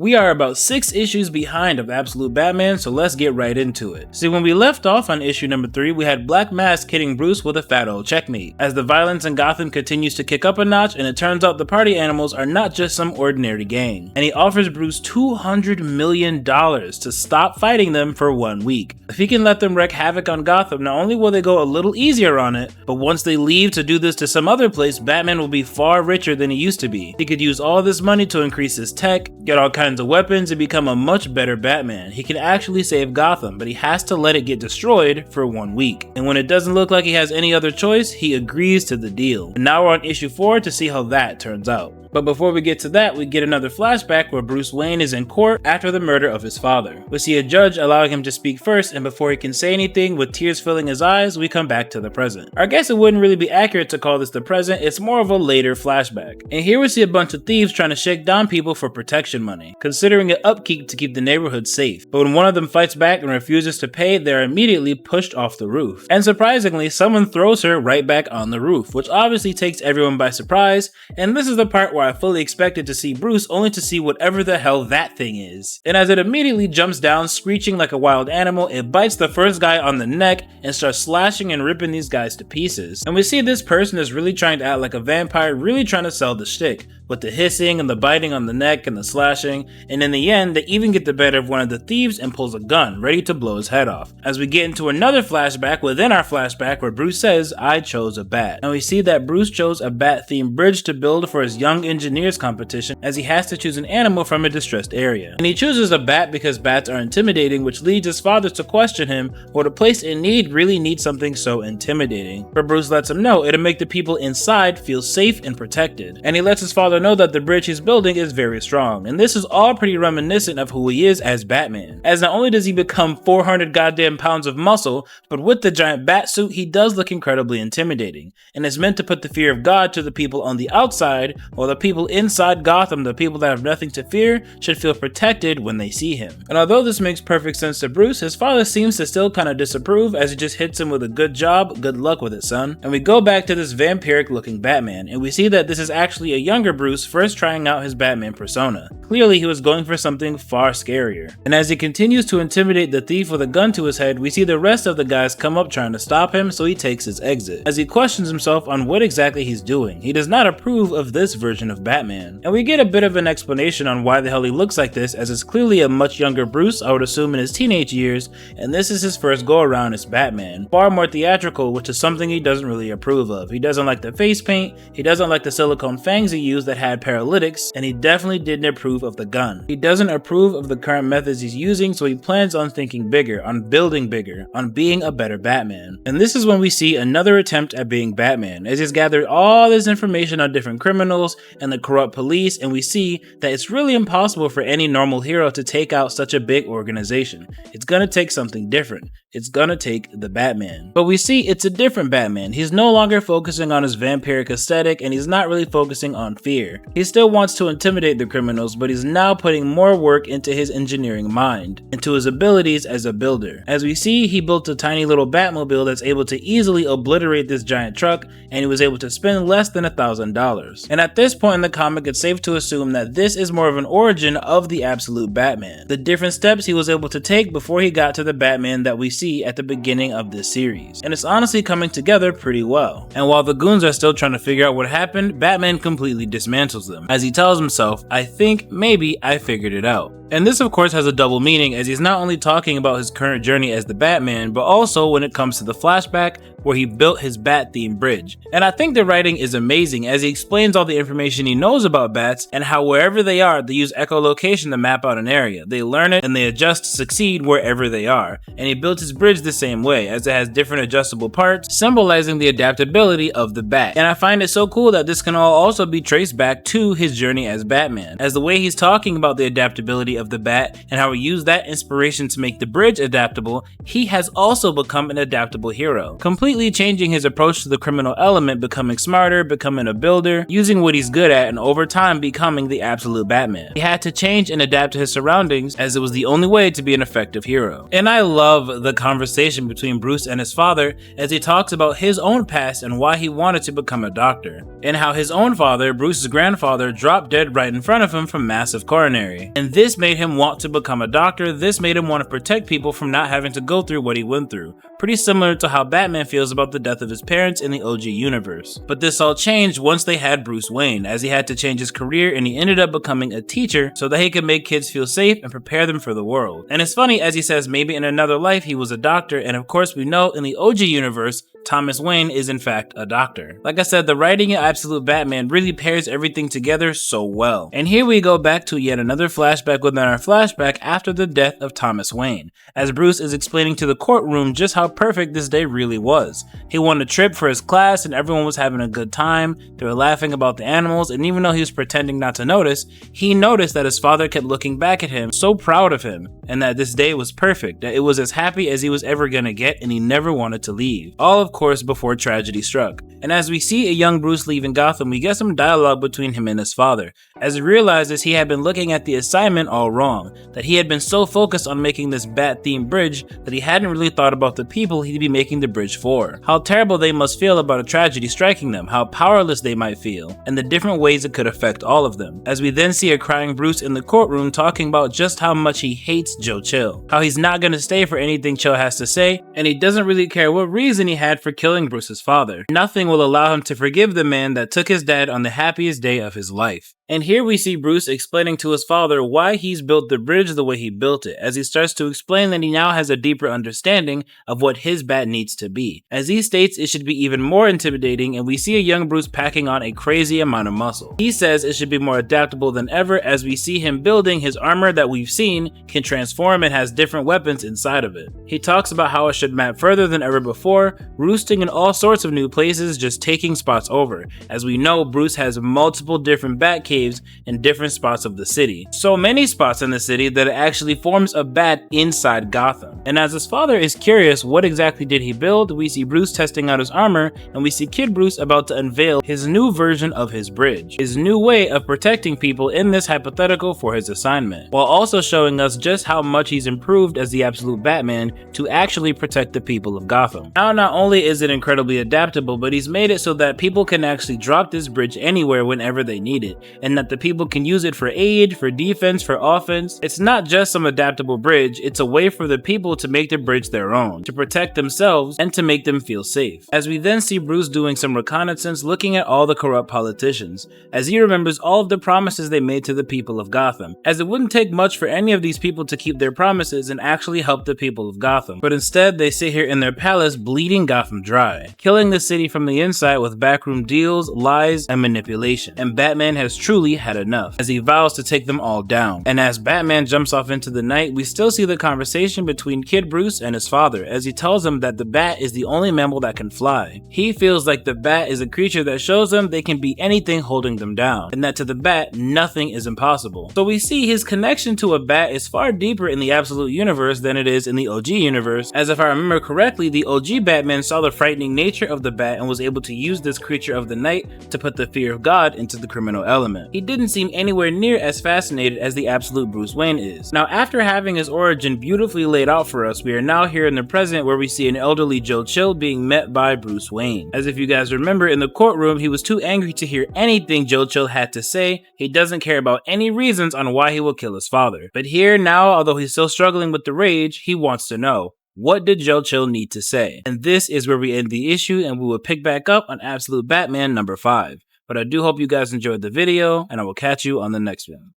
We are about 6 issues behind of Absolute Batman, so let's get right into it. See, when we left off on issue number 3, we had Black Mask hitting Bruce with a fat old checkmate, as the violence in Gotham continues to kick up a notch, and it turns out the party animals are not just some ordinary gang. And he offers Bruce $200 million to stop fighting them for 1 week. If he can let them wreak havoc on Gotham, not only will they go a little easier on it, but once they leave to do this to some other place, Batman will be far richer than he used to be. He could use all this money to increase his tech, get all kinds of weapons, and become a much better Batman. He can actually save Gotham, but he has to let it get destroyed for 1 week. And when it doesn't look like he has any other choice, he agrees to the deal. And now we're on issue 4 to see how that turns out. But before we get to that, we get another flashback where Bruce Wayne is in court after the murder of his father. We see a judge allowing him to speak first, and before he can say anything, with tears filling his eyes, we come back to the present. I guess it wouldn't really be accurate to call this the present, it's more of a later flashback. And here we see a bunch of thieves trying to shake down people for protection money, considering it upkeep to keep the neighborhood safe. But when one of them fights back and refuses to pay, they're immediately pushed off the roof. And surprisingly, someone throws her right back on the roof, which obviously takes everyone by surprise, and this is the part where I fully expected to see Bruce only to see whatever the hell that thing is. And as it immediately jumps down, screeching like a wild animal, it bites the first guy on the neck and starts slashing and ripping these guys to pieces. And we see this person is really trying to act like a vampire, really trying to sell the shtick, with the hissing and the biting on the neck and the slashing, and in the end, they even get the better of one of the thieves and pulls a gun, ready to blow his head off. As we get into another flashback within our flashback where Bruce says, "I chose a bat." And we see that Bruce chose a bat-themed bridge to build for his Young Engineers competition, as he has to choose an animal from a distressed area. And he chooses a bat because bats are intimidating, which leads his father to question him, would a place in need really need something so intimidating? But Bruce lets him know it'll make the people inside feel safe and protected. And he lets his father know that the bridge he's building is very strong, and this is all pretty reminiscent of who he is as Batman, as not only does he become 400 goddamn pounds of muscle, but with the giant bat suit he does look incredibly intimidating, and is meant to put the fear of God to the people on the outside, while the people inside Gotham, the people that have nothing to fear, should feel protected when they see him. And although this makes perfect sense to Bruce, his father seems to still kind of disapprove, as he just hits him with a "good job, good luck with it, son." And we go back to this vampiric looking Batman, and we see that this is actually a younger Bruce first trying out his Batman persona. Clearly he was going for something far scarier. And as he continues to intimidate the thief with a gun to his head, we see the rest of the guys come up trying to stop him, so he takes his exit. As he questions himself on what exactly he's doing, he does not approve of this version of Batman. And we get a bit of an explanation on why the hell he looks like this, as it's clearly a much younger Bruce, I would assume in his teenage years, and this is his first go around as Batman. Far more theatrical, which is something he doesn't really approve of. He doesn't like the face paint, he doesn't like the silicone fangs he used that had paralytics, and he definitely didn't approve of the gun. He doesn't approve of the current methods he's using, so he plans on thinking bigger, on building bigger, on being a better Batman. And this is when we see another attempt at being Batman, as he's gathered all this information on different criminals and the corrupt police, and we see that it's really impossible for any normal hero to take out such a big organization. It's gonna take something different. It's gonna take the Batman. But we see it's a different Batman. He's no longer focusing on his vampiric aesthetic, and he's not really focusing on fear. He still wants to intimidate the criminals, but he's now putting more work into his engineering mind, into his abilities as a builder. As we see, he built a tiny little Batmobile that's able to easily obliterate this giant truck, and he was able to spend less than $1,000. And at this point in the comic, it's safe to assume that this is more of an origin of the Absolute Batman, the different steps he was able to take before he got to the Batman that we see at the beginning of this series. And it's honestly coming together pretty well. And while the goons are still trying to figure out what happened, Batman completely dismantles them, as he tells himself, "I think maybe I figured it out." And this of course has a double meaning, as he's not only talking about his current journey as the Batman, but also when it comes to the flashback where he built his bat-themed bridge. And I think the writing is amazing, as he explains all the information he knows about bats and how wherever they are, they use echolocation to map out an area. They learn it and they adjust to succeed wherever they are. And he built his bridge the same way, as it has different adjustable parts, symbolizing the adaptability of the bat. And I find it so cool that this can all also be traced back to his journey as Batman, as the way he's talking about the adaptability of the bat and how he used that inspiration to make the bridge adaptable, he has also become an adaptable hero, completely completely changing his approach to the criminal element, becoming smarter, becoming a builder, using what he's good at, and over time becoming the absolute Batman. He had to change and adapt to his surroundings as it was the only way to be an effective hero. And I love the conversation between Bruce and his father as he talks about his own past and why he wanted to become a doctor, and how his own father, Bruce's grandfather, dropped dead right in front of him from massive coronary. And this made him want to become a doctor. This made him want to protect people from not having to go through what he went through. Pretty similar to how Batman feels about the death of his parents in the OG universe. But this all changed once they had Bruce Wayne, as he had to change his career and he ended up becoming a teacher so that he could make kids feel safe and prepare them for the world. And it's funny, as he says maybe in another life he was a doctor, and of course we know in the OG universe Thomas Wayne is in fact a doctor. Like I said, the writing in Absolute Batman really pairs everything together so well. And here we go back to yet another flashback within our flashback after the death of Thomas Wayne, as Bruce is explaining to the courtroom just how perfect this day really was. He won a trip for his class and everyone was having a good time. They were laughing about the animals, and even though he was pretending not to notice, he noticed that his father kept looking back at him, so proud of him, and that this day was perfect, that it was as happy as he was ever gonna get, and he never wanted to leave. All of course before tragedy struck. And as we see a young Bruce leaving Gotham, we get some dialogue between him and his father, as he realizes he had been looking at the assignment all wrong, that he had been so focused on making this Bat-themed bridge that he hadn't really thought about the people he'd be making the bridge for. How terrible they must feel about a tragedy striking them, how powerless they might feel, and the different ways it could affect all of them. As we then see a crying Bruce in the courtroom talking about just how much he hates Joe Chill, how he's not gonna stay for anything Chill has to say, and he doesn't really care what reason he had for killing Bruce's father. Nothing will allow him to forgive the man that took his dad on the happiest day of his life. And here we see Bruce explaining to his father why he's built the bridge the way he built it, as he starts to explain that he now has a deeper understanding of what his bat needs to be. As he states, it should be even more intimidating, and we see a young Bruce packing on a crazy amount of muscle. He says it should be more adaptable than ever, as we see him building his armor that we've seen can transform and has different weapons inside of it. He talks about how it should map further than ever before, roosting in all sorts of new places, just taking spots over. As we know, Bruce has multiple different bat caves in different spots of the city. So many spots in the city that it actually forms a bat inside Gotham. And as his father is curious what exactly did he build, we see Bruce testing out his armor, and we see Kid Bruce about to unveil his new version of his bridge, his new way of protecting people in this hypothetical for his assignment, while also showing us just how much he's improved as the Absolute Batman to actually protect the people of Gotham. Now, not only is it incredibly adaptable, but he's made it so that people can actually drop this bridge anywhere whenever they need it, and that the people can use it for aid, for defense, for offense. It's not just some adaptable bridge, it's a way for the people to make the bridge their own, to protect themselves, and to make them feel safe. As we then see Bruce doing some reconnaissance, looking at all the corrupt politicians, as he remembers all of the promises they made to the people of Gotham, as it wouldn't take much for any of these people to keep their promises and actually help the people of Gotham, but instead they sit here in their palace bleeding Gotham dry, killing the city from the inside with backroom deals, lies, and manipulation. And Batman has truly had enough, as he vows to take them all down. And as Batman jumps off into the night, we still see the conversation between Kid Bruce and his father, as he tells him that the bat is the only mammal that can fly. He feels like the bat is a creature that shows them they can beat anything holding them down, and that to the bat, nothing is impossible. So we see his connection to a bat is far deeper in the Absolute universe than it is in the OG universe, as if I remember correctly, the OG Batman saw the frightening nature of the bat and was able to use this creature of the night to put the fear of God into the criminal element. He didn't seem anywhere near as fascinated as the Absolute Bruce Wayne is. Now, after having his origin beautifully laid out for us, we are now here in the present where we see an elderly Joe Chill being met by Bruce Wayne. As if you guys remember, in the courtroom, he was too angry to hear anything Joe Chill had to say. He doesn't care about any reasons on why he will kill his father. But here now, although he's still struggling with the rage, he wants to know, what did Joe Chill need to say? And this is where we end the issue, and we will pick back up on Absolute Batman number 5. But I do hope you guys enjoyed the video, and I will catch you on the next one.